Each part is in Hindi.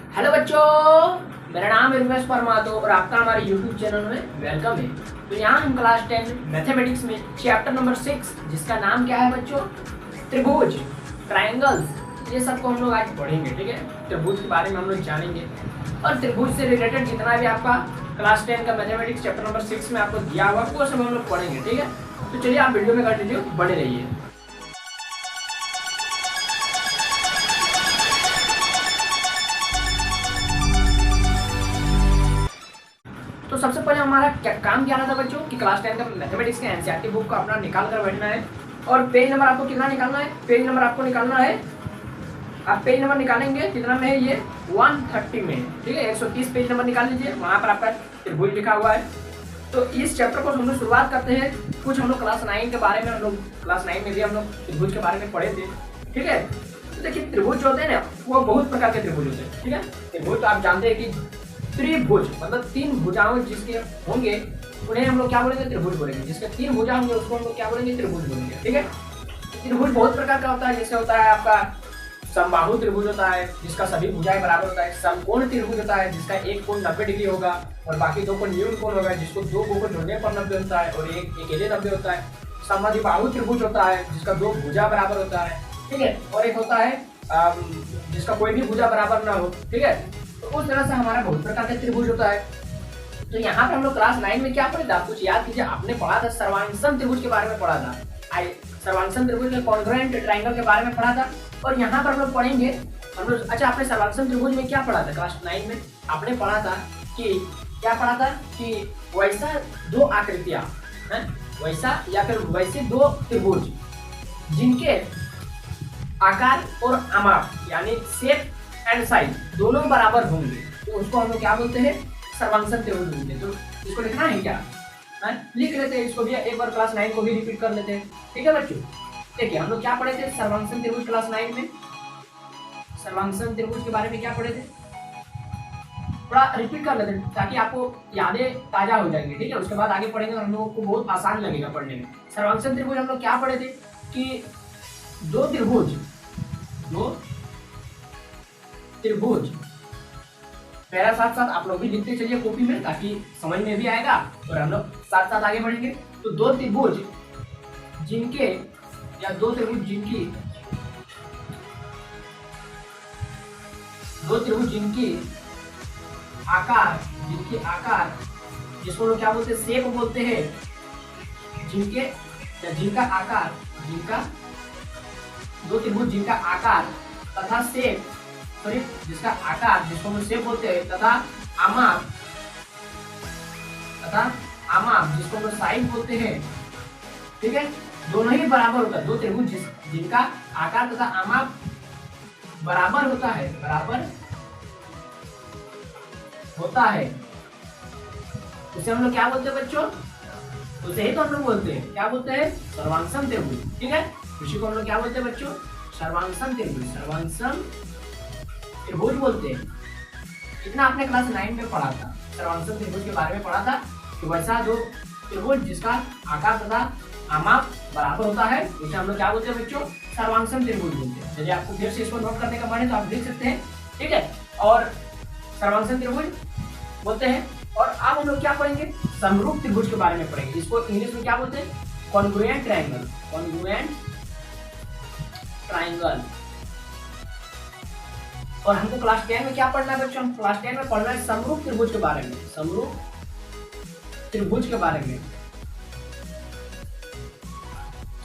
हेलो बच्चों, मेरा नाम है रमेश परमातो और आपका हमारे यूट्यूब चैनल में वेलकम है। तो यहाँ हम क्लास 10 मैथमेटिक्स में चैप्टर नंबर 6 जिसका नाम क्या है बच्चों, त्रिभुज, ट्रायंगल्स, ये सबको हम लोग आज पढ़ेंगे। ठीक है, त्रिभुज के बारे में हम लोग जानेंगे और त्रिभुज से रिलेटेड जितना भी आपका क्लास 10 का मैथमेटिक्स चैप्टर नंबर 6 में आपको दिया हुआ वो सब हम लोग पढ़ेंगे। ठीक है, तो चलिए आप वीडियो में कंटिन्यू बने रहिए। तो सबसे पहले हमारा क्या काम क्या था बच्चों कि क्लास 10 का मैथमेटिक्स के एनसीईआरटी बुक को अपना निकाल कर बैठना है और पेज नंबर आपको कितना निकालना है, पेज नंबर आपको निकालना है, आप पेज नंबर निकालेंगे कितना में है ये 130 में। ठीक है, 130 पेज नंबर निकाल लीजिए, वहाँ पर आपका त्रिभुज लिखा हुआ है। तो इस चैप्टर को हम लोग शुरुआत करते हैं। कुछ हम लोग क्लास 9 के बारे में, हम लोग क्लास 9 में भी हम लोग त्रिभुज के बारे में पढ़े थे। ठीक है, तो देखिए त्रिभुज होते हैं ना, वो बहुत प्रकार के त्रिभुज होते हैं। ठीक है, त्रिभुज तो आप जानते हैं कि त्रिभुज मतलब तीन भुजाओं जिसके होंगे उन्हें हम लोग क्या बोलेंगे, त्रिभुज बोलेंगे। जिसके तीन भुजा होंगे उसको हम लोग क्या बोलेंगे, त्रिभुज बोलेंगे। ठीक है, त्रिभुज बहुत प्रकार का होता है। जैसे होता है आपका समबाहु त्रिभुज होता है जिसका सभी भुजाएं बराबर होता है। समकोण त्रिभुज होता है जिसका एक कोण 90 डिग्री होगा और बाकी दो कोण न्यून कोण होगा, जिसको दो कोण को जोड़ने पर 90 होता है और एक अकेले 90 होता है। समद्विबाहु त्रिभुज होता है जिसका दो भुजा बराबर होता है। ठीक है, और एक होता है जिसका कोई भी भुजा बराबर ना हो। ठीक है, तो उस तरह से हमारा बहुत प्रकार का त्रिभुज होता है। तो यहाँ पर हम लोग क्लास 9 में क्या पढ़े थे, आप कुछ याद कीजिए। आपने पढ़ा था सर्वांगसम त्रिभुज के बारे में पढ़ा था, सर्वांगसम त्रिभुज में कॉन्ग्रुएंट ट्रायंगल के बारे में पढ़ा था। और यहाँ पर हम लोग पढ़ेंगे हम लोग। अच्छा, आपने सर्वांगसम त्रिभुज में क्या पढ़ा था क्लास 9 में? आपने पढ़ा था कि क्या पढ़ा था कि वैसा दो आकृतियां हैं, वैसा या फिर वैसे दो त्रिभुज जिनके आकार और आमाप यानी शेप एंड साइज दोनों बराबर होंगे, तो उसको हम लोग क्या बोलते हैं, सर्वांगसम त्रिभुज बोलते हैं। तो इसको लिखना है क्या, लिख लेते हैं इसको भी, एक बार क्लास 9 को भी रिपीट कर लेते हैं। ठीक है बच्चों, देखिए हम लोग क्या पढ़े थे सर्वांगसम त्रिभुज क्लास 9 में। सर्वांगसम त्रिभुज के बारे में क्या पढ़े थे, थोड़ा रिपीट कर लेते हैं ताकि आपको यादें ताजा हो जाएंगे। ठीक है, उसके बाद आगे पढ़ेंगे और हम लोगों को बहुत आसान लगेगा पढ़ने में। सर्वांगसम त्रिभुज हम लोग क्या पढ़े थे कि दो त्रिभुज मेरा साथ साथ आप लोग भी लिखते चलिए कॉपी में ताकि समझ में भी आएगा और हम लोग साथ साथ आगे बढ़ेंगे। तो दो त्रिभुज जिनकी आकार जिसको लोग क्या बोलते हैं, शेप बोलते हैं। दो त्रिभुज जिनका आकार तथा शेप, सॉरी जिसका आकार जिसको हम शेप बोलते हैं तथा आमाप जिसको हम साइज बोलते हैं। ठीक है, दोनों ही बराबर होता है। दो त्रिभुज जिनका आकार तथा आमाप बराबर होता है उसे हम लोग क्या बोलते हैं बच्चों, उसे ही तो हम लोग बोलते हैं, क्या बोलते हैं, सर्वांगसम त्रिभुज। ठीक है, इसी को हम लोग क्या बोलते हैं बच्चों, सर्वांगसम त्रिभुज बोलते हैं। इतना आपने क्लास 9 में पढ़ा था, सर्वांगसम त्रिभुज के बारे में पढ़ा था कि वैसा दो त्रिभुज जिसका आकार तथा आमाप बराबर होता है उसे हम लोग क्या बोलते हैं बच्चों, सर्वांगसम त्रिभुज बोलते हैं। यदि आपको फिर से इसको नोट करने का मन है तो आप लिख सकते हैं। ठीक है, और सर्वांगसम त्रिभुज बोलते हैं। और अब हम लोग क्या पढ़ेंगे, समरूप त्रिभुज के बारे में पढ़ेंगे। इसको इंग्लिश में क्या बोलते हैं, कॉन्ग्रुएंट ट्रायंगल। और हमको क्लास 10 में क्या पढ़ना है बच्चों, हम क्लास 10 में पढ़ना है समरूप त्रिभुज के बारे में। समरूप त्रिभुज के बारे में,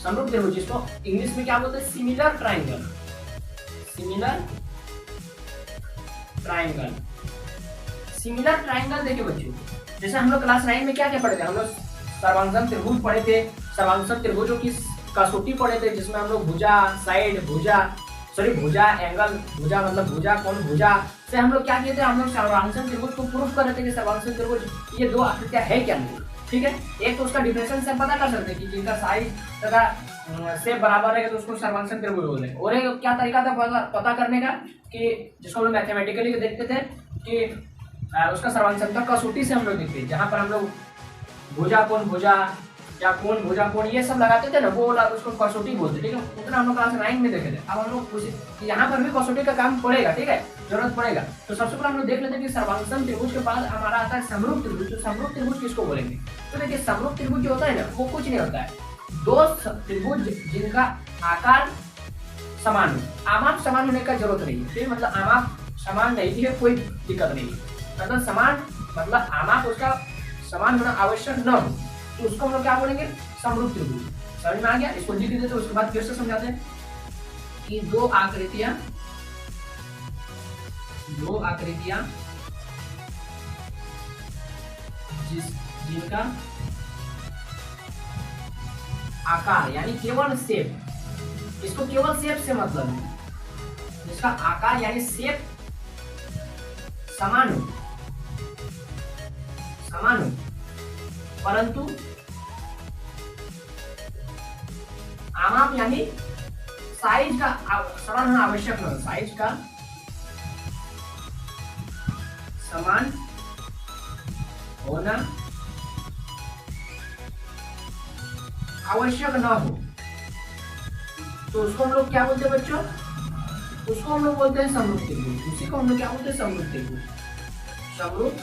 समरूप त्रिभुज जिसको इंग्लिश में क्या बोलते हैं, सिमिलर ट्रायंगल। सिमिलर ट्रायंगल देखिए बच्चों, जैसे हम लोग क्लास 9 में क्या क्या पढ़े थे, हम लोग सर्वांगसम त्रिभुज पढ़े थे। सर्वांगसम त्रिभुजों की कसौटी पढ़े थे जिसमें हम लोग भुजा, साइड, भुजा, एंगल, भुजा मतलब भुजा, कोण, भुजा से हम लोग क्या किए थे, हम लोग सर्वांगसम त्रिभुज को प्रूफ कर रहे थे कि सर्वांगसम त्रिभुज ये दो आकृतियां है क्या नहीं। ठीक है, एक तो उसका डिफरेंशियल से पता कर सकते हैं कि जिनका साइज तथा शेप बराबर है तो उसको सर्वांगसम त्रिभुज बोलते हैं। और एक क्या तरीका था पता करने का कि जिसको हम लोग मैथमेटिकली देखते थे कि उसका सर्वांगसम कसौटी से हम लोग देखते हैं, जहाँ पर हम लोग भुजा, कोण, भुजा, या कोण भुजा कोण ये सब लगाते थे ना, वो उसको कसौटी बोलते, ठीक है। उतना हम लोग क्लास 9 में देखे थे। अब हम लोग यहाँ पर भी कसौटी का काम पड़ेगा, ठीक है, जरूरत पड़ेगा। तो सबसे पहले हम लोग देख लेते हैं कि सर्वांगसम त्रिभुज के बाद हमारा आता है समरूप त्रिभुज। तो समरूप त्रिभुज किसको बोलेंगे? तो देखिए समरूप त्रिभुज जो होता है ना, वो कुछ नहीं होता है, दो त्रिभुज जिनका आकार समान हो। आमाप समान होने का जरूरत नहीं है, मतलब आमाप समान नहीं है, कोई दिक्कत नहीं है। मतलब समान मतलब आमाप उसका समान होना आवश्यक न हो, तो उसको हम लोग क्या बोलेंगे? समरूप त्रिभुज। समझ में आ गया? इसको लिख देते, उसके बाद फिर से समझाते हैं कि दो आकृतियां जिनका आकार यानी केवल शेप, इसको केवल शेप से मतलब है, जिसका आकार यानी शेप समान हो, परंतु आमाप यानी साइज का समान होना आवश्यक नहीं, साइज का समान होना आवश्यक न हो, तो उसको हम लोग क्या बोलते हैं बच्चों? उसको हम लोग बोलते हैं समरूप त्रिभुज। उसी को हम लोग क्या बोलते हैं? समरूप त्रिभुज। समरूप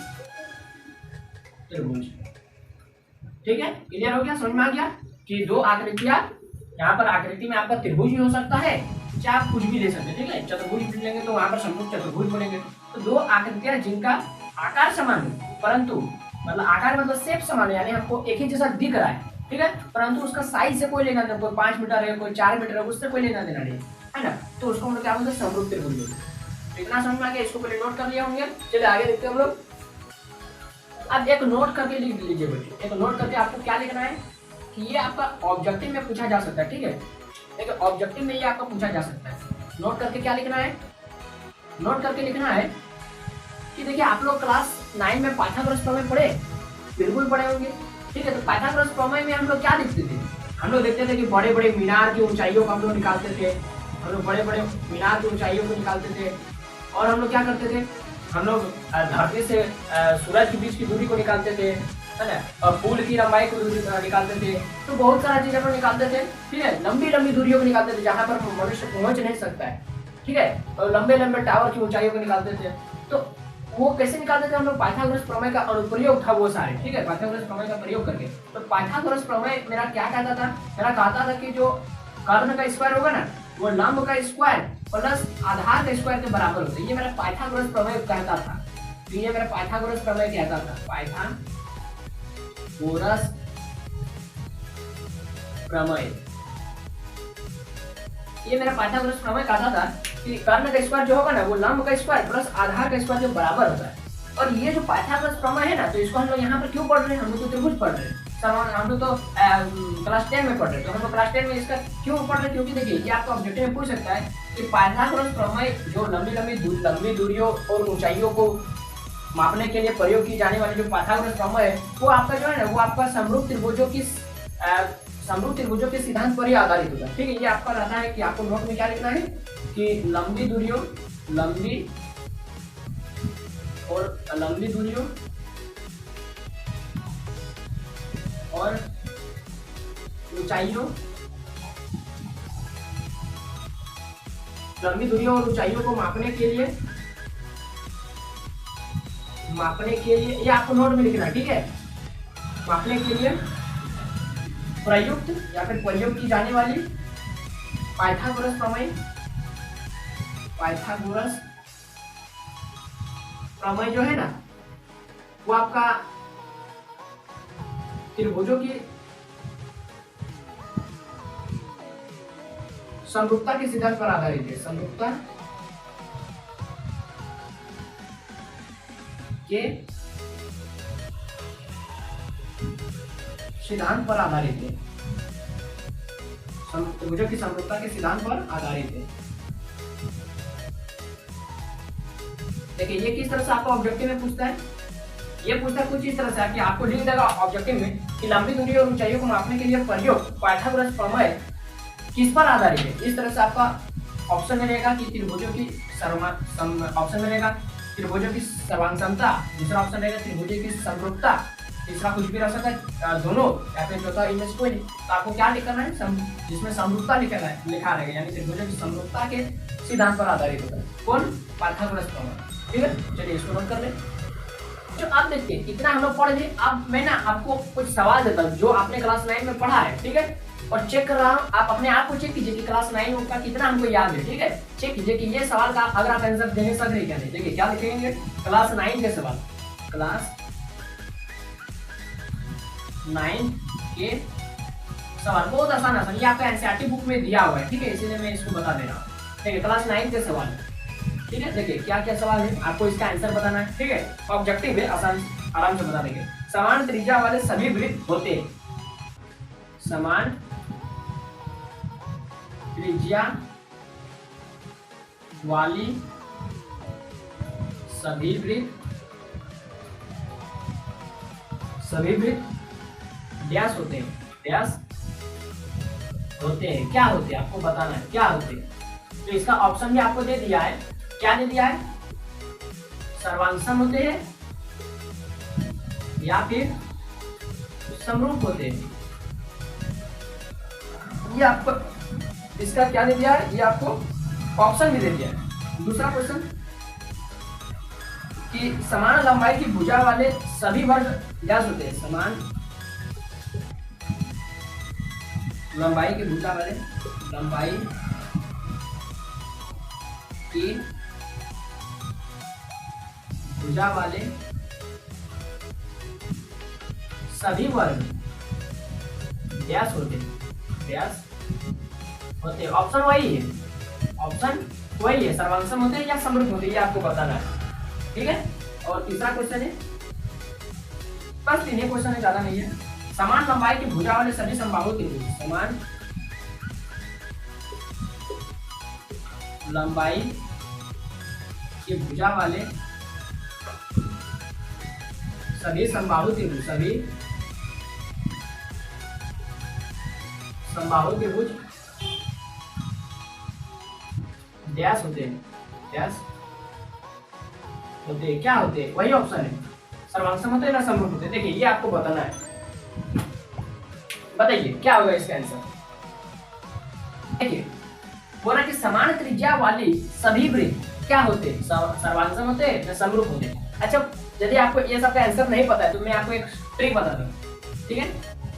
त्रिभुज, ठीक है। क्लियर हो गया? समझ में आ गया कि दो आकृतियां, यहाँ पर आकृति में आपका त्रिभुज भी हो सकता है, चाहे आप कुछ भी ले सकते हैं, ठीक है। चतुर्भुज लेंगे तो वहां पर समरूप चतुर्भुज बोलेंगे। तो दो आकृतियां जिनका आकार समान है, परंतु मतलब आकार मतलब शेप समान है, यानी हमको एक ही जैसा दिख रहा है, ठीक है, परंतु उसका साइज से कोई लेना देना, कोई 5 मीटर है, कोई 4 मीटर है, उससे कोई लेना देना नहीं है ना। तो उसको हम लोग क्या बोलते हैं? समरूप त्रिभुज बोलते हैं। इतना समझ में आ गया? इसको पहले नोट कर लिया होंगे। चलिए आगे देखते हैं हम लोग। अब एक नोट करके लिख लीजिए बच्चे, एक नोट करके आपको क्या लिखना है कि ये आपका ऑब्जेक्टिव में पूछा जा सकता है, ठीक है। देखिए ऑब्जेक्टिव में ये आपका पूछा जा सकता है। नोट करके क्या लिखना है? नोट करके लिखना है कि देखिए आप लोग क्लास 9 में पाइथागोरस प्रमेय पढ़े, बिल्कुल पढ़े होंगे, ठीक है। तो पाइथागोरस प्रमेय में हम लोग क्या लिखते थे? हम लोग देखते थे कि बड़े बड़े मीनार की ऊंचाइयों को हम लोग निकालते थे, हम लोग बड़े बड़े मीनार की ऊंचाइयों को निकालते थे। और हम लोग क्या करते थे? हम लोग धरती से सूरज के बीच की दूरी को निकालते थे, है ना, और पुल की लंबाई को निकालते थे। तो बहुत सारा चीज हम लोग निकालते थे, ठीक है। लंबी लंबी दूरियों को निकालते थे जहां पर मनुष्य पहुंच नहीं सकता है, ठीक है। और लंबे लंबे टावर की ऊंचाइयों को निकालते थे। तो वो कैसे निकालते थे? हम लोग पाइथागोरस प्रमेय का अनुप्रयोग था वो सारे, ठीक है, पाइथागोरस प्रमेय का प्रयोग करके। तो पाइथागोरस प्रमेय मेरा क्या कहता था? मेरा कहता था कि जो कर्ण का स्क्वायर होगा ना, वो लंब का स्क्वायर प्लस आधार का स्क्वायर के बराबर होता है। ये मेरा पाइथागोरस प्रमेय कहता था। तो ये मेरा पाइथागोरस प्रमेय कहता था, पाइथागोरस प्रमेय। ये मेरा पाइथागोरस प्रमेय कहता था कि कर्ण का स्क्वायर जो होगा ना, वो लंब का स्क्वायर प्लस आधार का स्क्वायर के बराबर होता है। और ये जो पाइथागोरस प्रमेय है ना, तो इसको हम लोग यहाँ पर क्यों पढ़ रहे हैं? हम लोग तो त्रिभुज पढ़ रहे हैं, हम लोग तो क्लास 10 में पढ़ रहे हैं। तो हम लोग क्लास 10 में इसका क्यों पढ़ रहे हैं? क्योंकि देखिए ये आपको ऑब्जेक्टिव में पूछ सकता है कि पाइथागोरस प्रमेय जो लंबी दूरियों और ऊंचाइयों को मापने के लिए प्रयोग की जाने वाली जो पाइथागोरस प्रमेय है, वो आपका जो है ना, वो आपका समरूप त्रिभुजों के सिद्धांत पर ही आधारित होता है, ठीक है। ये आपका रहता है कि आपको नोट में क्या लिखना है कि लंबी दूरियों और ऊंचाइयों को मापने के लिए ये आपको नोट में लिखना है, ठीक है। मापने के लिए प्रयुक्त या फिर प्रयोग की जाने वाली पाइथागोरस प्रमेय जो है ना, वो आपका त्रिभुजों की समरूपता के सिद्धांत पर आधारित है। समरूपता के सिद्धांत पर आधारित है। त्रिभुजों की समरूपता के सिद्धांत पर आधारित है। देखिए ये किस तरह से आपको ऑब्जेक्टिव में पूछता है? ये पूछता है कुछ इस तरह से कि आपको लिख देगा ऑब्जेक्टिव में कि लंबी दूरी और ऊंचाइयों को मापने के लिए प्रयोग पाइथागोरस प्रमेय किस पर आधारित है। इस तरह से आपका ऑप्शन में रहेगा कि त्रिभुजों की ऑप्शन में रहेगा त्रिभुजों की सर्वांग क्षमता, दूसरा ऑप्शन रहेगा त्रिभुजों की समरूपता, तीसरा कुछ भी रह सकता है, दोनों, या फिर चौथा इनमें से कोई नहीं। तो आपको क्या टिक करना है, जिसमें समरूपता लिखा रहेगा, यानी त्रिभुजों की समरूपता के सिद्धांत पर आधारित होता है। कौन? पाइथागोरस प्रमेय। ठीक है, चलिए इसको नोट कर ले। जो आप देखते हैं इतना हम लोग पढ़ लिए। अब मैं ना आपको कुछ सवाल देता हूँ जो आपने क्लास 9 में पढ़ा है, ठीक है, और चेक कर रहा हूँ, आप अपने आप को चेक कीजिए कि क्लास 9 का कितना हमको याद है। ठीक है, चेक कीजिए कि ये सवाल का अगर आप आंसर देने सक रहे क्या नहीं। देखिए क्या लिखेंगे, क्लास 9 के सवाल, क्लास 9 के सवाल बहुत आसान आसान, ये आपका एनसीईआरटी बुक में दिया हुआ है। ठीक है, इसीलिए मैं इसको बता दे रहा हूँ। देखिए क्लास 9 के सवाल, ठीक है, देखिए क्या क्या सवाल है, आपको इसका आंसर बताना है। ठीक है, ऑब्जेक्टिव है, आसान आराम से बता देंगे। समान त्रिज्या वाले सभी वृत्त होते हैं, समान त्रिज्या वाली सभी वृत्त व्यास होते हैं, व्यास होते हैं। क्या होते हैं आपको बताना है, क्या होते हैं। तो इसका ऑप्शन भी आपको दे दिया है, क्या दे दिया है, सर्वांगसम होते हैं या फिर समरूप होते हैं। ये आपको इसका क्या दे दिया है, ये आपको ऑप्शन भी दे दिया है। दूसरा क्वेश्चन कि समान लंबाई की भुजा वाले सभी वर्ग व्यास होते हैं, समान लंबाई की भुजा वाले, लंबाई की भुजा वाले सभी वर्ग व्यास होते हैं, व्यास होते हैं। ऑप्शन वही है, ऑप्शन वही है, सर्वांगसम होते हैं या समरूप होते हैं, ये आपको बताना है। ठीक है, और तीसरा क्वेश्चन है, बस 3 क्वेश्चन है, ज्यादा नहीं है। समान लंबाई की भुजा वाले सभी समबाहु त्रिभुज, समान लंबाई की भुजा वाले सभी समबाहु त्रिभुज, सभी समबाहु त्रिभुज व्यास होते हैं, व्यास होते हैं। क्या होते हैं, वही ऑप्शन है, सर्वांगसम होते हैं ना समरूप होते हैं। देखिए ये आपको बताना है, बताइए क्या होगा इसका आंसर। देखिए बोला कि समान त्रिज्या वाली सभी वृत्त क्या होते हैं, सर्वांगसम होते हैं या समरूप होते हैं। अच्छा, यदि आपको ये सब का आंसर नहीं पता है तो मैं आपको एक ट्रिक बता दूं। ठीक है,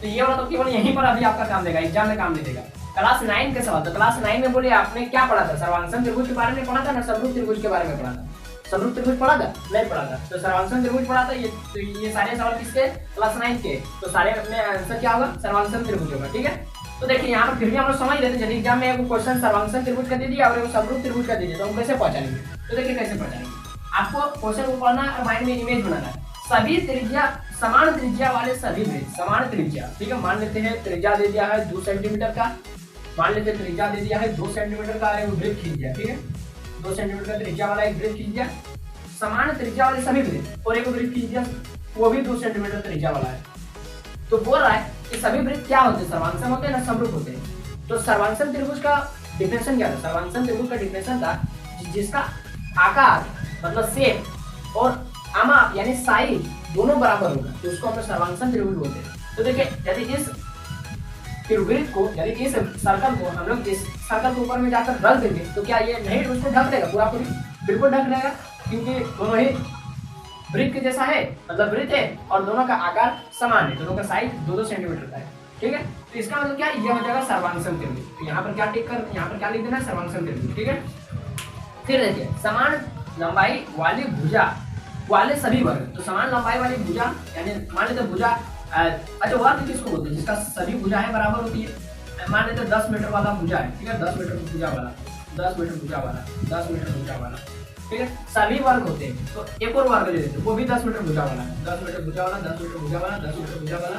तो ये वाला तो केवल यहीं पर अभी आपका काम देगा, एग्जाम में काम नहीं देगा। क्लास 9 के सवाल, तो क्लास 9 में बोले आपने क्या पढ़ा था, सर्वांगसम त्रिभुज के बारे में पढ़ा था ना, समरूप त्रिभुज के बारे में पढ़ा था। समरूप त्रिभुज पढ़ा था, नहीं पढ़ा था, तो सर्वांगसम त्रिभुज पढ़ा था। तो ये सारे सवाल किसके, क्लास 9 के, तो सारे में आंसर क्या होगा, सर्वांगसम त्रिभुज होगा। ठीक है, तो देखिए यहाँ पर फिर भी हम लोग समझ लेते हैं, यदि एग्जाम में एक क्वेश्चन सर्वांगसम त्रिभुज का दे दिया और एक समरूप त्रिभुज का दे दिया तो हम कैसे पहचानेंगे। तो देखिए कैसे पहचानेंगे, आपको क्वेश्चन को पढ़ना और माइंड में इमेज बनाना है। सभी त्रिज्या, समान त्रिज्या वाले सभी वृत्त, समान त्रिज्या, ठीक है, मान लेते हैं त्रिज्या दे दिया है 2 सेंटीमीटर का, मान लेते हैं त्रिज्या दे दिया है 2 सेंटीमीटर का, एक वृत्त खींच दिया। ठीक है, 2 सेंटीमीटर का त्रिज्या वाला एक वृत्त खींच दिया, समान त्रिज्या वाले सभी वृत्त, और एक वृत्त खींच दिया वो भी 2 सेंटीमीटर त्रिज्या वाला है। तो बोल रहा है कि सभी वृत्त क्या होते हैं, सर्वांगसम होते हैं ना समरूप होते हैं। तो सर्वांगसम त्रिभुज का डिफिनेशन क्या था, सर्वांगसम त्रिभुज का डिफिनेशन था जिसका आकार मतलब शेप और आमाप यानी साइज दोनों बराबर होगा, तो उसको हम सर्वांगसम त्रिभुज बोलते हैं। तो देखिए यदि इस त्रिभुज को, यदि इस सर्कल को हम लोग इस सर्कल के ऊपर में जाकर रख देंगे तो क्या ये नहीं उसको ढक देगा, पूरा पूरी बिल्कुल ढक देगा, क्योंकि दोनों ही वृत्त के जैसा है, मतलब वृत्त है और दोनों का आकार समान है, दोनों का साइज 2-2 सेंटीमीटर का है। ठीक है, तो इसका मतलब क्या, ये हो जाएगा सर्वांगसम त्रिभुज। तो यहाँ पर क्या टिक कर, यहाँ पर क्या लिख देना है, सर्वांगसम त्रिभुज। ठीक है, फिर देखिए समान लंबाई वाली भुजा वाले सभी वर्ग, तो समान लंबाई वाली भुजा यानी मान लेते भुजा, अच्छा वर्ग किसको बोलते हैं, जिसका सभी भुजाएं बराबर होती है। मान लेते 10 मीटर वाला भुजा है, ठीक है, 10 मीटर भुजा वाला, 10 मीटर भुजा वाला, 10 मीटर भुजा वाला, ठीक है, सभी वर्ग होते हैं। तो एक और वर्ग ले लेते हैं, वो भी 10 मीटर भुजा वाला है, 10 मीटर भुजा वाला, 10 मीटर भुजा वाला, 10 मीटर भुजा वाला,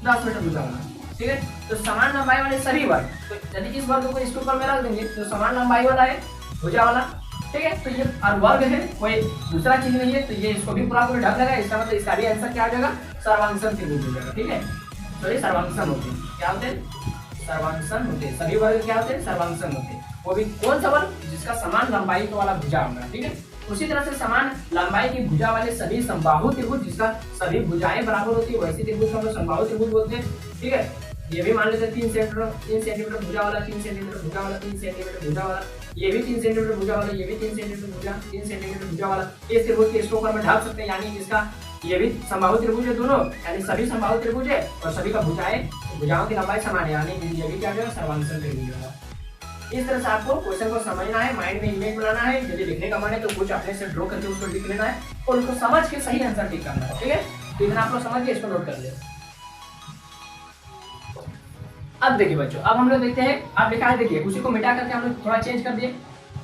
10 मीटर भुजा वाला। ठीक है, तो समान लंबाई वाले सभी वर्ग, तो यदि इस वर्ग को इसके ऊपर में रख देंगे तो समान लंबाई वाला है भुजा वाला। ठीक है, तो ये और वर्ग है, कोई दूसरा चीज नहीं है, तो ये इसको भी पूरा पूरा ढक देगा। इसका मतलब इसका भी आंसर क्या आ जाएगा, सर्वांगसम त्रिभुज हो जाएगा। ठीक है, तो ये सर्वांगसम होते हैं, क्या होते हैं, सर्वांगसम होते हैं, सभी वर्ग क्या होते हैं, सर्वांगसम होते हैं। वो भी कौन सा वर्ग, जिसका समान लंबाई वाला भुजा होगा। ठीक है, उसी तरह से समान लंबाई की भुजा वाले सभी समबाहु त्रिभुज, जिसका सभी भुजाएं बराबर होती है, वैसे त्रिभुज को हम लोग समबाहु त्रिभुज बोलते हैं। ठीक है, ये भी मान लेते हैं 3 सेंटीमीटर भुजा वाला, 3 सेंटीमीटर भुजा वाला, 3 सेंटीमीटर भुजा वाला, ये भी 3 सेंटीमीटर भुजा वाला, ये भी 3 सेंटीमीटर भुजा, 3 सेंटीमीटर भुजा वाला। इस त्रिभुज के इसको ऊपर में ढाल सकते हैं, यानी इसका ये भी समबाहु त्रिभुज है दोनों, यानी सभी समबाहु त्रिभुज है और सभी का भुजाओं की लंबाई समान है, यानी ये भी क्या होगा, सर्वांशम त्रिभुज होगा। इस तरह से आपको क्वेश्चन को समझना है, माइंड में इमेज बनाना है, यदि लिखने का मन है तो कुछ अपने से ड्रॉ करके उसको लिख लेना है और उसको समझ के सही आंसर टिक करना है। ठीक है, तो इतना आप लोग समझ के इसको नोट कर ले। अब देखिए बच्चों, अब हम लोग देखते हैं, अब लिखा है, देखिए उसी को मिटा करके हम लोग थोड़ा चेंज कर दिए।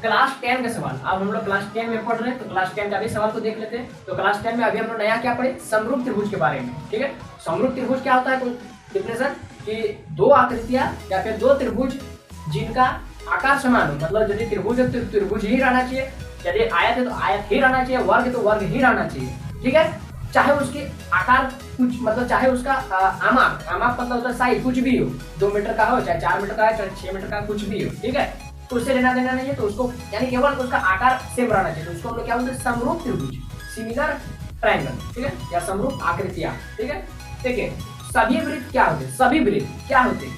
क्लास 10 का सवाल, अब हम लोग क्लास 10 में पढ़ रहे हैं, तो क्लास 10 का भी सवाल को देख लेते हैं। तो क्लास 10 में अभी हम लोग नया क्या पढ़े, समरूप त्रिभुज के बारे में। ठीक है, समरूप त्रिभुज क्या होता है, कुछ डिफिनेशन कि दो आकृतियां या फिर दो त्रिभुज जिनका आकार समान हो, मतलब यदि त्रिभुज है तो त्रिभुज ही रहना चाहिए, यदि आयत है तो आयत ही रहना चाहिए, वर्ग है तो वर्ग ही रहना चाहिए। ठीक है, चाहे उसके आकार कुछ, मतलब चाहे उसका आमाप मतलब होता है साइज कुछ भी हो, 2 मीटर का हो, चाहे 4 मीटर का है, चाहे 6 मीटर का, कुछ भी हो। ठीक है, तो उससे लेना देना नहीं है, तो उसको यानी केवल उसका आकार सेम रहना चाहिए, तो उसको हम लोग क्या बोलते हैं, समरूप त्रिभुज, सिमिलर ट्रायंगल। ठीक है, या समरूप आकृतियां। ठीक है, देखिए सभी वृत्त क्या होते, सभी वृत्त क्या होते,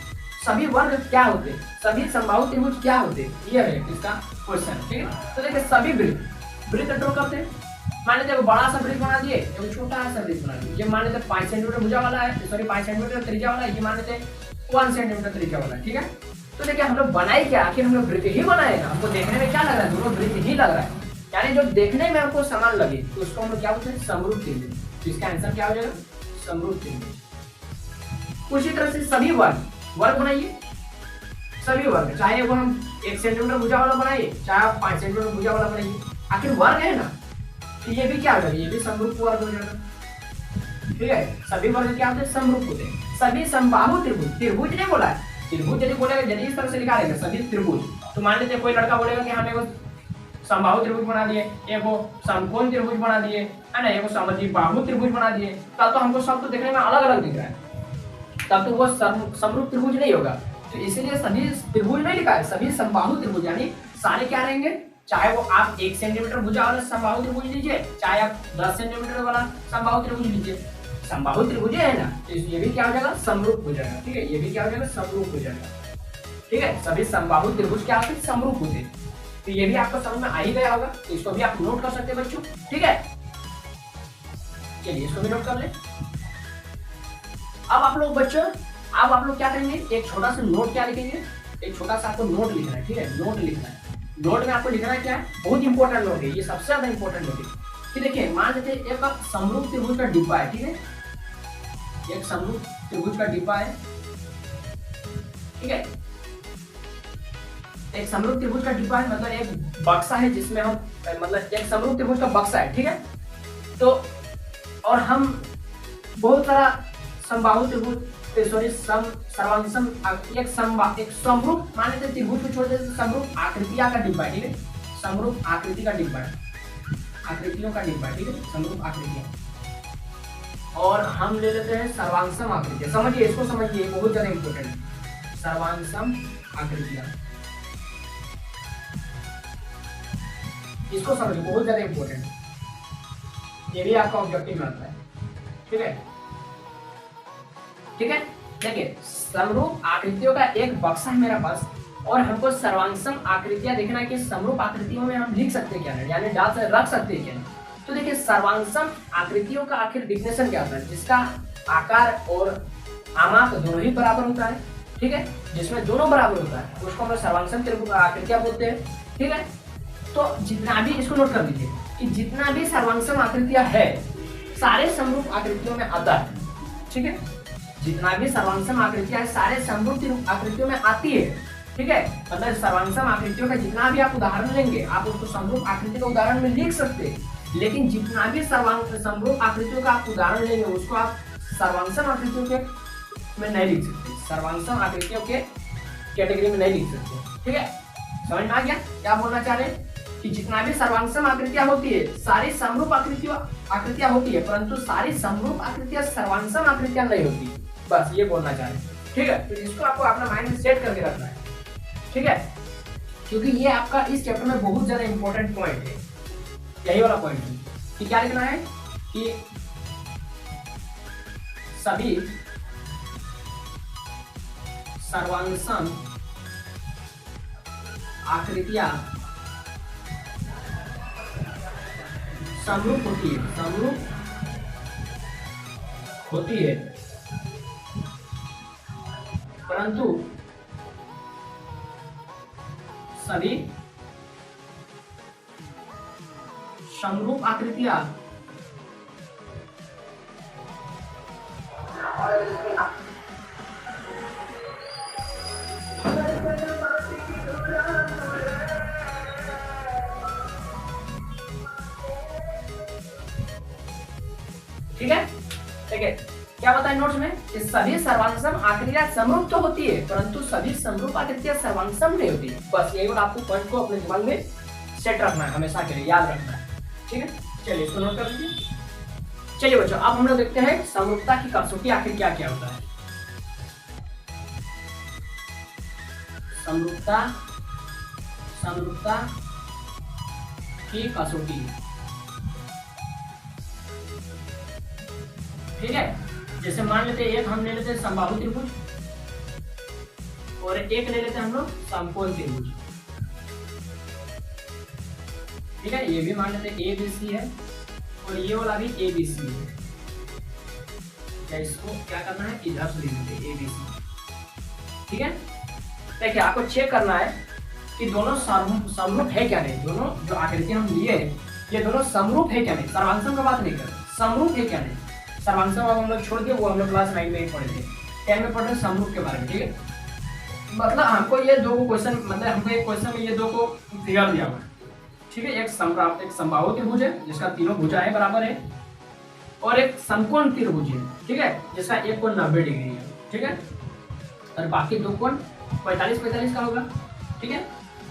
सभी वर्ग क्या होते, सभी समबाहु त्रिभुज क्या होते, ये है इसका क्वेश्चन। ठीक है, तो देखिए सभी वृत्त ड्रॉ करते हैं। मान लेते हैं बड़ा सा वृत्त बना दिए, एक छोटा सा वृत्त बना दिए। ये मान लेते हैं 5 सेंटीमीटर भुजा वाला है, सॉरी 5 सेंटीमीटर त्रिज्या वाला है, ये मान लेते हैं 1 सेंटीमीटर त्रिज्या वाला है। ठीक है, तो देखिए हम लोग बनाए क्या, आखिर हम लोग वृत्त ही बनाए ना, हमको देखने में क्या लग रहा है, दोनों वृत्त ही लग रहा है, यानी जो देखने में हमको समान लगे तो उसको हम लोग क्या बोलते हैं, समरूप त्रिभुज। तो इसका आंसर क्या हो जाएगा, समरूप त्रिभुज। उसी तरह से सभी वर्ग बनाइए, सभी वर्ग, चाहे वो हम 1 सेंटीमीटर भुजा वाला बनाइए, चाहे आप 5 सेंटीमीटर भुजा वाला बनाइए, आखिर वर्ग है ना, तो ये भी क्या हो जाएगा, ये भी समरूप वर्ग हो जाएगा। ठीक है, सभी वर्ग क्या होते हैं, समरूप होते हैं। सभी समबाहु त्रिभुज, त्रिभुज नहीं बोला है, त्रिभुज यदि बोलेगा, यदि इस तरह से लिखा रहेगा सभी त्रिभुज, तो मान लेते कोई लड़का बोलेगा कि हम एगो समबाहु त्रिभुज बना दिए, एगो समकोण त्रिभुज बना दिए, है ना, एगो समद्विबाहु त्रिभुज बना दिए, तब तो हमको सब तो देखने में अलग अलग दिख रहा है, तब तो वो समरूप त्रिभुज नहीं होगा। तो इसीलिए सभी त्रिभुज नहीं लिखा है, सभी समबाहु त्रिभुज, यानी सारे क्या रहेंगे, चाहे वो आप 1 सेंटीमीटर भुजा वाला समबाहु त्रिभुज लीजिए, चाहे आप 10 सेंटीमीटर वाला समबाहु त्रिभुज लीजिए, समबाहु त्रिभुज है ना, तो ये भी क्या हो जाएगा, समरूप हो जाएगा। ठीक है, ये भी क्या हो जाएगा, समरूप हो जाएगा। ठीक है, सभी समबाहु त्रिभुज क्या होते हैं, समरूप होते हैं। तो ये भी आपको समझ में आ ही गया होगा, तो इसको भी आप नोट कर सकते हैं बच्चों। ठीक है, चलिए इसको भी नोट कर ले। अब आप लोग बच्चों, अब आप लोग क्या करेंगे, एक छोटा सा नोट क्या लिखेंगे, एक छोटा सा आपको नोट लिखना है। ठीक है, नोट लिखना है। नोट में आपको लिखना है क्या है, बहुत इंपॉर्टेंट नोट है, ये सबसे ज्यादा इंपॉर्टेंट नोट है। कि देखिए मान लेते हैं एक समरूप त्रिभुज का डिब्बा है। ठीक है, एक समरूप त्रिभुज का डिब्बा है। ठीक है, एक समरूप त्रिभुज का डिब्बा है, मतलब एक बक्सा है जिसमें हम, मतलब एक समरूप त्रिभुज का बक्सा है। ठीक है, तो और हम बहुत सारा समबाहु त्रिभुज, सॉरी सर्वांशम, एक समरूप मान लेते त्रिभुज को छोड़ देते, समरूप आकृतियां का डिब्बा है। ठीक है, समरूप आकृति का डिब्बा है, आकृतियों का डिब्बा है। ठीक है, समरूप आकृतियां, और हम ले लेते हैं सर्वांशम आकृतियां। समझिए, इसको समझिए, बहुत ज्यादा इंपॉर्टेंट है, सर्वांशम आकृतियां, इसको समझिए, बहुत ज्यादा इंपॉर्टेंट है, ये भी आपका ऑब्जेक्टिव रहता है। ठीक है, ठीक है, देखिए समरूप आकृतियों का एक बक्सा है मेरे पास, और हमको सर्वांशम आकृतियां देखना है कि समरूप आकृतियों में हम लिख सकते क्या है, यानी डाल से रख सकते क्या। तो देखिए सर्वांशम आकृतियों का आखिर डिफिनेशन क्या होता है, जिसका आकार और आमाप दोनों ही बराबर होता है। ठीक है, जिसमें दोनों बराबर होता है उसको हम सर्वांशम त्रिभुज आकृतियां बोलते हैं। ठीक है, तो जितना भी, इसको नोट कर लीजिए कि जितना भी सर्वांशम आकृतियां है सारे समरूप आकृतियों में आता है। ठीक है, जितना भी सर्वांशम आकृतियां है सारे समरूप आकृतियों में आती है। ठीक है, मतलब सर्वांशम आकृतियों का जितना भी आप उदाहरण लेंगे, आप उसको समरूप आकृति का उदाहरण में लिख सकते हैं, लेकिन जितना भी समरूप आकृतियों का आप उदाहरण लेंगे उसको आप सर्वांशम आकृतियों के में नहीं लिख सकते, सर्वांशम आकृतियों के कैटेगरी में नहीं लिख सकते। ठीक है, समझ में आ गया क्या बोलना चाह रहे हैं, कि जितना भी सर्वांशम आकृतियां होती है सारी समरूप आकृतियां होती है, परंतु सारी समरूप आकृतियां सर्वांशम आकृतियां नहीं होती, बस ये बोलना चाह रहे हैं। ठीक है, तो इसको आपको अपना माइंड में सेट करके रखना है। ठीक है, क्योंकि ये आपका इस चैप्टर में बहुत ज्यादा इंपॉर्टेंट पॉइंट है। यही वाला पॉइंट है कि क्या लिखना है कि सभी सर्वांगसम आकृतियां समरूप होती है, समरूप होती है, परंतु सभी समरूप आकृतियां ठीक है। देखिए क्या बताए नोट्स में कि सभी सर्वांगसम आकृतियां समरूप तो होती है परंतु सभी समरूप आकृतियां सर्वांगसम नहीं होती। बस यही आपको पॉइंट को अपने दिमाग में सेट रखना है, हमेशा के लिए याद रखना है, ठीक है। चलिए इसको नोट कर लीजिए। चलिए बच्चों अब हम लोग देखते हैं समरूपता की कसौटी आखिर क्या क्या होता है। समरूपता, समरूपता की कसौटी, ठीक है। जैसे मान लेते एक हम ले लेते हैं समबाहु त्रिभुज और एक ले लेते हैं हम लोग समकोण त्रिभुज, ठीक है। ये भी मान लेते हैं ABC है और ये वाला भी ABC है। क्या इसको क्या करना है, इधर से लिख देते ABC, ठीक है। देखिए आपको चेक करना है कि दोनों समरूप है क्या नहीं, दोनों जो आकृति हम लिए ये दोनों समरूप है क्या नहीं। सर्वांगसम का बात नहीं कर, समरूप है क्या नहीं। सर्वांगसम अब हम लोग छोड़ दिए, वो हम लोग क्लास 9 में ही पढ़े थे, 10 में पढ़ रहे समरूप के बारे में, ठीक है। मतलब हमको ये दो क्वेश्चन, मतलब हमको एक क्वेश्चन में ये दो को फिगर दिया हुआ है, ठीक है। एक समबाहु त्रिभुज है जिसका तीनों भुजाएं बराबर है और एक समकोण त्रिभुज है, ठीक है, जिसका एक कोण 90 डिग्री है, ठीक है, और बाकी दो कोण 45-45 का होगा, ठीक है।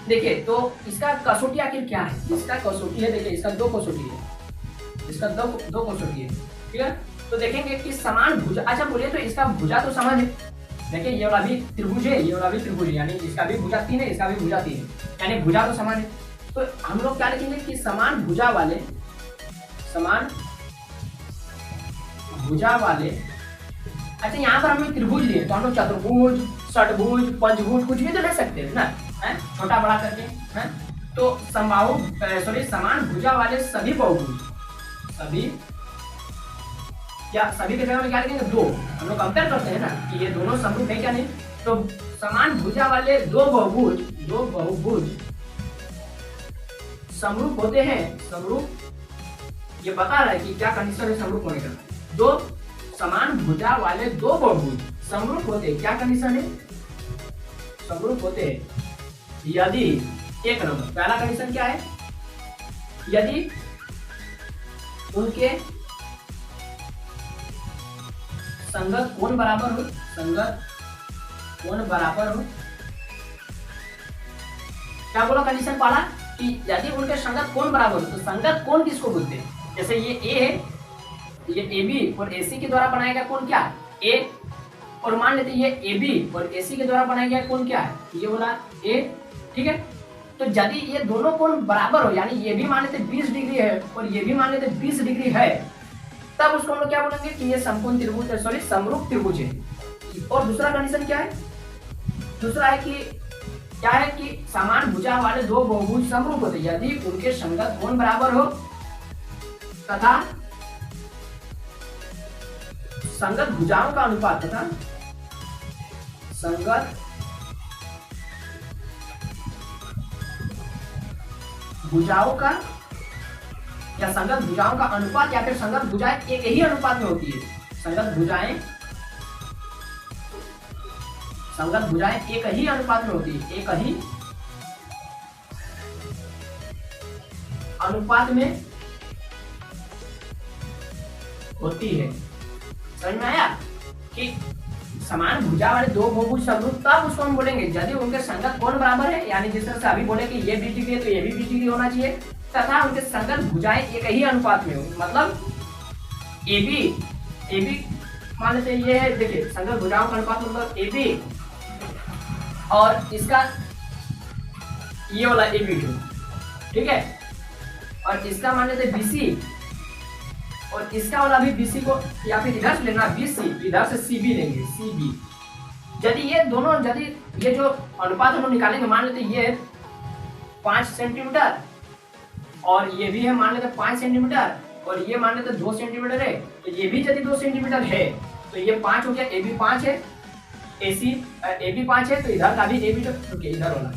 देखिए तो इसका कसौटी आखिर क्या है, इसका कसौटी है, देखिए इसका दो कसौटी है, इसका दो कसौटी है, ठीक है। तो देखेंगे कि समान भुजा, अच्छा बोलिए तो इसका भुजा तो समान है। देखिए ये वाला भी त्रिभुज है, ये वाला भी त्रिभुज है, यानी इसका भी भुजा 3 है, इसका भी भुजा 3 है, यानी भुजा तो समान है। तो हम लोग क्या लिखेंगे कि समान भुजा वाले, समान भुजा वाले, अच्छा यहाँ पर हम लोग त्रिभुज लिए तो हम लोग चतुर्भुज, षटभुज, पंचभुज कुछ भी तो ले सकते हैं ना, है छोटा बड़ा करके, है। तो समबाहु समान भुजा वाले सभी बहुभुज, सभी क्या सभी के जगह में क्या लिखेंगे, दो। हम लोग कंपेयर करते हैं ना कि ये दोनों समरूप है क्या नहीं। तो समान भुजा वाले दो बहुभुज समरूप होते हैं, समरूप ये बता रहा है कि क्या कंडीशन है समरूप होने का। दो समान भुजा वाले दो बहुभुज समरूप होते हैं, क्या कंडीशन है, समरूप होते हैं यदि, एक नंबर पहला कंडीशन क्या है, यदि उनके संगत कोण बराबर हो, संगत कोण बराबर हो। क्या बोला कंडीशन पहला कि यदि उनके संगत कोण बराबर हो। तो संगत कोण किसको बोलते हैं, जैसे ये ए है, ये AB और AC के द्वारा बनाया गया कोण क्या है, A, और मान लेते ये AB और AC के द्वारा बनाया गया कोण क्या है, ये वाला A, ठीक है। तो यदि ये दोनों कोण बराबर हो, यानी ये भी मान लेते 20 डिग्री है और ये भी मान लेते 20 डिग्री है, तब उसको हम लोग क्या बोलेंगे कि ये समकोण त्रिभुज है, सॉरी समरूप त्रिभुज है। और दूसरा कंडीशन क्या है, दूसरा है कि क्या है कि समान भुजा वाले दो बहुभुज समरूप होते हैं यदि उनके संगत कोण बराबर हो तथा संगत भुजाओं का अनुपात, तथा संगत भुजाओं का या संगत भुजाओं का अनुपात, या फिर संगत भुजाएं एक ही अनुपात में होती है। संगत भुजाएं एक ही अनुपात में होती है, एक ही अनुपात में होती है। समझ में आया कि समान भुजा वाले दो बहुभुज समरूप, तब उसको हम बोलेंगे यदि उनके संगत कोण बराबर है, यानी जिस तरह से अभी बोले कि ये 20 डिग्री है तो ये भी 20 डिग्री होना चाहिए, तथा उनके संगत भुजाएं एक ही अनुपात में हो। मतलब AB मान लेते ये है, देखिए संगत भुजाओं का अनुपात मतलब AB और इसका ये वाला AB2, ठीक है। और इसका मान लेते BC, और इसका वाला भी BC को या फिर इधर से लेना BC, इधर से CB लेंगे, CB। यदि ये दोनों, यदि ये जो अनुपात हम लोग निकालेंगे, मान लेते ये 5 सेंटीमीटर और ये भी है मान लेते 5 सेंटीमीटर और ये मान लेते 2 सेंटीमीटर है, तो ये भी यदि 2 सेंटीमीटर है तो ये 5 हो गया, AB 5 है, AB 5 है, तो इधर का भी AB तो इधर वाला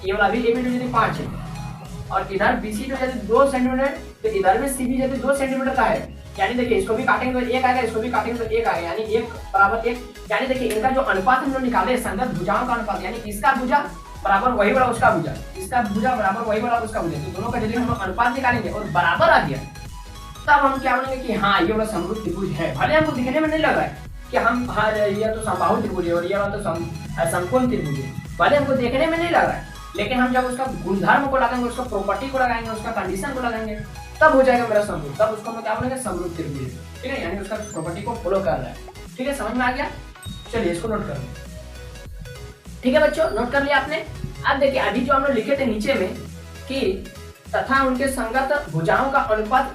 ये वाला भी AB यदि 5 है और इधर BC जो यदि 2 सेंटीमीटर, तो इधर में CB यदि 2 सेंटीमीटर का है, यानी देखिए इसको भी काटेंगे तो 1 आएगा, इसको भी काटेंगे तो 1 आएगा, यानी 1 बराबर 1। यानी देखिए इनका जो अनुपात हम लोग निकाले संगत भुजाओं का अनुपात, यानी इसका भुजा बराबर वही वाला उसका भुजा, इसका भुजा बराबर वही वाला उसका भुजा, तो दोनों का यदि हम अनुपात निकालेंगे और बराबर आ गया, तब हम क्या बोलेंगे कि हाँ ये वाला समरूप त्रिभुज है। भले हमको दिखने में नहीं लग रहा है कि हम हाँ ये तो समबाहु त्रिभुज है और ये वाला तो समकोण त्रिभुज है, भले हमको देखने में नहीं लग रहा है, लेकिन हम जब उसका गुणधर्म को लगाएंगे, उसका प्रॉपर्टी को लगाएंगे, उसका कंडीशन को लगाएंगे, तब हो जाएगा मेरा समरूप, तब उसको हम क्या बोलेंगे समरूप त्रिभुज। ठीक है, यानी उसका प्रॉपर्टी को फॉलो कर रहा है। ठीक है, समझ में आ गया? चलिए इसको नोट कर लें। ठीक है बच्चों, नोट कर लिया आपने। अब देखिए अभी जो हम लोग लिखे थे नीचे में कि तथा उनके संगत भुजाओं का अनुपात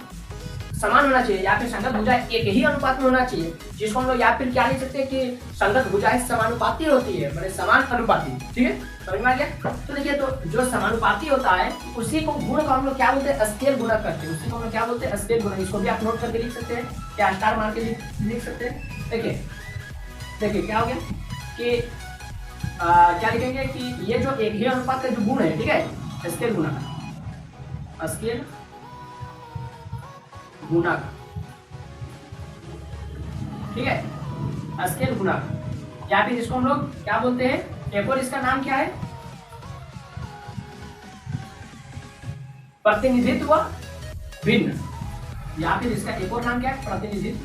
समान होना चाहिए या फिर संगत भुजा एक ही अनुपात में होना चाहिए, जिसको हम लोग या फिर क्या लिख सकते हैं कि संगत भुजाएं समानुपाती होती है, मतलब समान अनुपाती। ठीक है, समझ में आ गया? तो देखिए, तो जो समानुपाती होता है उसी को गुण का हम लोग क्या बोलते हैं, स्केल गुणा करते हैं, उसी को हम लोग क्या बोलते हैं, स्केल गुणा। इसको भी आप नोट करके लिख सकते हैं या स्टार मार के लिख सकते हैं। देखिए क्या हो गया कि क्या लिखेंगे कि ये जो एक ही अनुपात का जो गुण है, ठीक है, स्केल गुणा का, स्केल गुणा का, ठीक है, स्केल गुणा का, या फिर इसको हम लोग क्या बोलते हैं, एक और इसका नाम क्या है, प्रतिनिधित्व भिन्न, या फिर इसका एक और नाम क्या है, प्रतिनिधित्व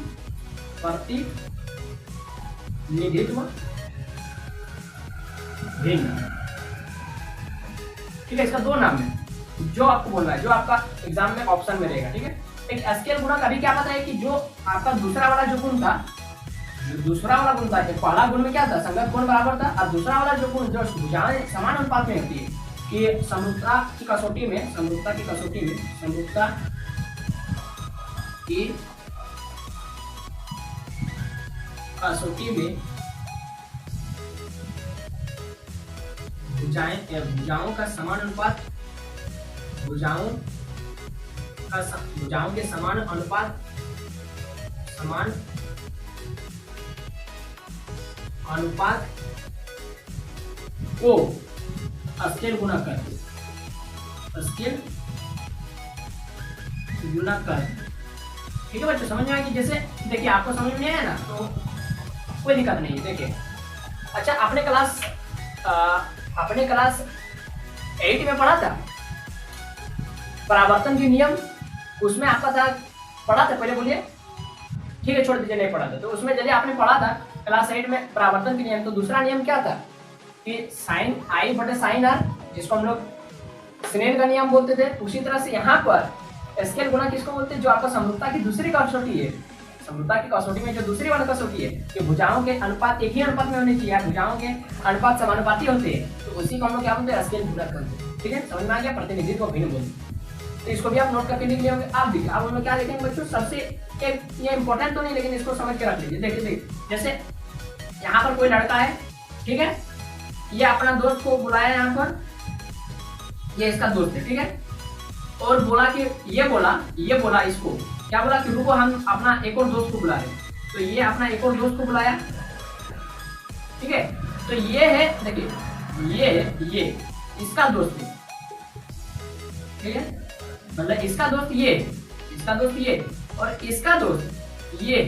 भिन्न। ठीक है, इसका दो नाम है जो आपको बोलना है, जो आपका एग्जाम में ऑप्शन में रहेगा। ठीक है, एक स्केल गुणा कभी क्या पता है कि जो आपका दूसरा वाला जो गुण था, दूसरा वाला गुण था, पहला गुण में क्या था, संगत कोण बराबर था, और दूसरा वाला जो गुण जो भुजाएं समान अनुपात में होती है कि समरूपता की कसौटी में भुजाओं का समान अनुपात, भुजाओं के समान अनुपात को स्केल गुणा कर, ठीक है बच्चों, समझ में आया कि जैसे देखिए आपको समझ में नहीं आया ना तो कोई दिक्कत नहीं है। देखिए अच्छा, आपने क्लास 8 में पढ़ा था परावर्तन के नियम, उसमें आपका था पढ़ा था, पहले बोलिए। ठीक है, छोड़ दीजिए, नहीं पढ़ा था तो उसमें यदि आपने पढ़ा था क्लास 8 में परावर्तन के नियम, तो दूसरा नियम क्या था कि साइन आई बटे साइन आर, जिसको हम लोग स्नेल का नियम बोलते थे। उसी तरह से यहाँ पर स्केल गुणा किसको बोलते हैं, जो आपका समरूपता की दूसरी कसौटी है, समरूपता की कसौटी में जो दूसरी वाली कसौटी है कि भुजाओं के अनुपात एक ही अनुपात में होने चाहिए, भुजाओं के अनुपात समानुपाती होते हैं, तो उसी को हम लोग क्या बोलते हैं, स्केल गुणा करते हैं। ठीक है, समझ में आ गया? प्रतिनिधित्व भिन्न बोलते, तो इसको भी आप नोट करके लिख लिए होंगे। आप देखिए, आप उनमें क्या लिखेंगे बच्चों, सबसे एक ये इंपॉर्टेंट तो नहीं, लेकिन इसको समझ के रख लीजिए। देखिए जैसे यहाँ पर कोई लड़का है, ठीक है, ये अपना दोस्त को बुलाया यहाँ पर, ये इसका दोस्त है, ठीक है, और बोला कि ये बोला इसको क्या बोला कि रुको हम अपना एक और दोस्त को बुला रहे, तो ये अपना एक और दोस्त को बुलाया। ठीक है, तो ये है, देखिए ये इसका दोस्त है, ठीक है, मतलब इसका दोस्त ये और इसका दोस्त ये,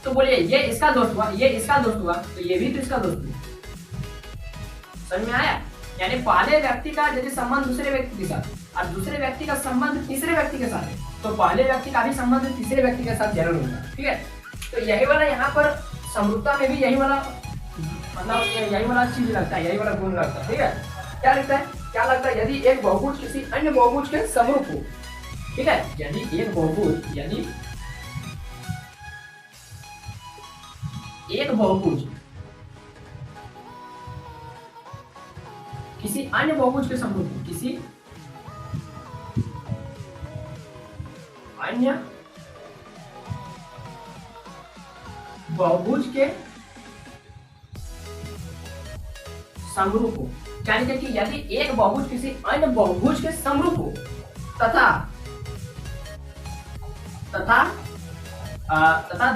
तो बोलिए ये इसका दोस्त हुआ, ये इसका दोस्त हुआ, तो ये भी तो इसका दोस्त हुआ। समझ में आया? यानी पहले व्यक्ति का यदि संबंध दूसरे व्यक्ति के साथ और दूसरे व्यक्ति का संबंध तीसरे व्यक्ति के साथ है, तो पहले व्यक्ति का भी संबंध तीसरे व्यक्ति के साथ जरूर होगा। ठीक है, तो यही वाला यहाँ पर समरूपता में भी यही वाला मतलब यही वाला चीज लगता है, यही वाला गुण लगता है। ठीक है, क्या लगता है, क्या लगता है, यदि एक बहुभुज किसी अन्य बहुभुज के समरूप हो, ठीक है, यदि एक बहुभुज किसी अन्य बहुभुज के समरूप हो, किसी अन्य बहुभुज के समरूप हो। यानी कि यदि एक बहुभुज किसी अन्य बहुभुज के समरूप हो तथा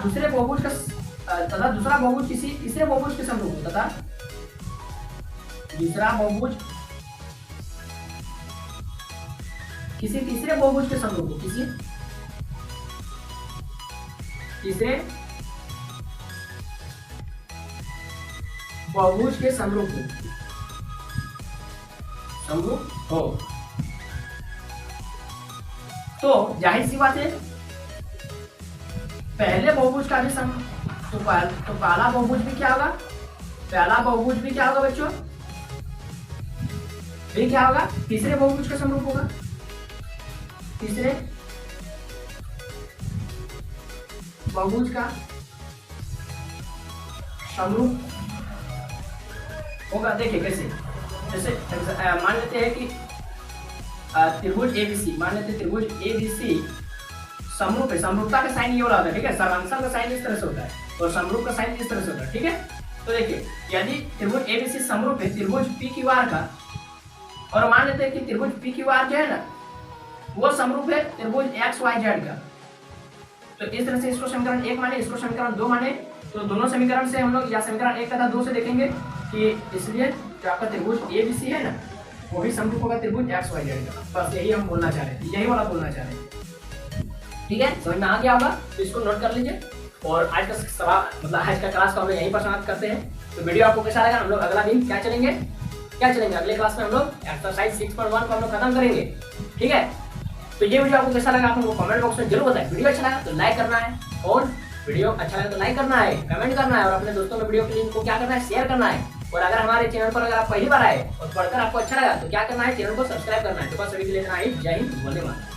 दूसरे बहुभुज का तथा दूसरा बहुभुज किसी तीसरे बहुभुज के समरूप हो तथा दूसरा बहुभुज किसी तीसरे बहुभुज के समरूप हो, किसी तीसरे बहुभुज के समरूप हो तो जाहिर सी बात है पहले बहुभुज का भी तो पहला बहुभुज भी क्या होगा, पहला बहुभुज भी क्या होगा बच्चों, भी क्या होगा, तीसरे बहुभुज का समरूप होगा, तीसरे बहुभुज का समरूप होगा। देखिए कैसे, जैसे मान लेते हैं कि त्रिभुज एबीसी, मान लेते हैं त्रिभुज एबीसी समरूप है। समरूपता का साइन ये वाला होता है, ठीक है, सर्वांशण का साइन इस तरह से होता है और समरूप का साइन इस तरह से होता है, ठीक है। तो देखिए यदि त्रिभुज एबीसी समरूप है त्रिभुज पी क्यू आर का, और मान लेते हैं कि त्रिभुज पी क्यू आर जो है ना वो समरूप है त्रिभुज एक्स वाई जेड का, तो इस तरह से इसको समीकरण 1 माने, इसको समीकरण 2 माने, तो दोनों समीकरण से हम लोग या समीकरण 1 तथा 2 से देखेंगे कि इसलिए जो आपका त्रिभुज एबीसी है ना वो भी समरूप होगा त्रिभुज एक्स वाई जेड का। बस यही हम बोलना चाह रहे हैं, यही वाला बोलना चाह रहे हैं, ठीक है, समझ में आ गया होगा। तो इसको नोट कर लीजिए और आज का सवाल मतलब आज का क्लास को हम लोग यहीं पर समाप्त करते हैं। तो वीडियो आपको कैसा लगा, हम लोग अगला दिन क्या चलेंगे अगले क्लास में हम लोग एक्सरसाइज 6.1 को हम लोग खत्म करेंगे, ठीक है। तो ये वीडियो आपको कैसा लगा आप लोग कमेंट बॉक्स में जरूर बताएं। वीडियो अच्छा लगा तो लाइक करना है, और वीडियो अच्छा लगा तो लाइक करना है, कमेंट करना है, और अपने दोस्तों में वीडियो के लिंक को क्या करना है, शेयर करना है। और अगर हमारे चैनल पर अगर आप पहली बार आए और पढ़कर आपको अच्छा लगा तो क्या करना है, चैनल को सब्सक्राइब करना है। तो बस अभी के लिए इतना ही। जय हिंद, वंदे मातरम।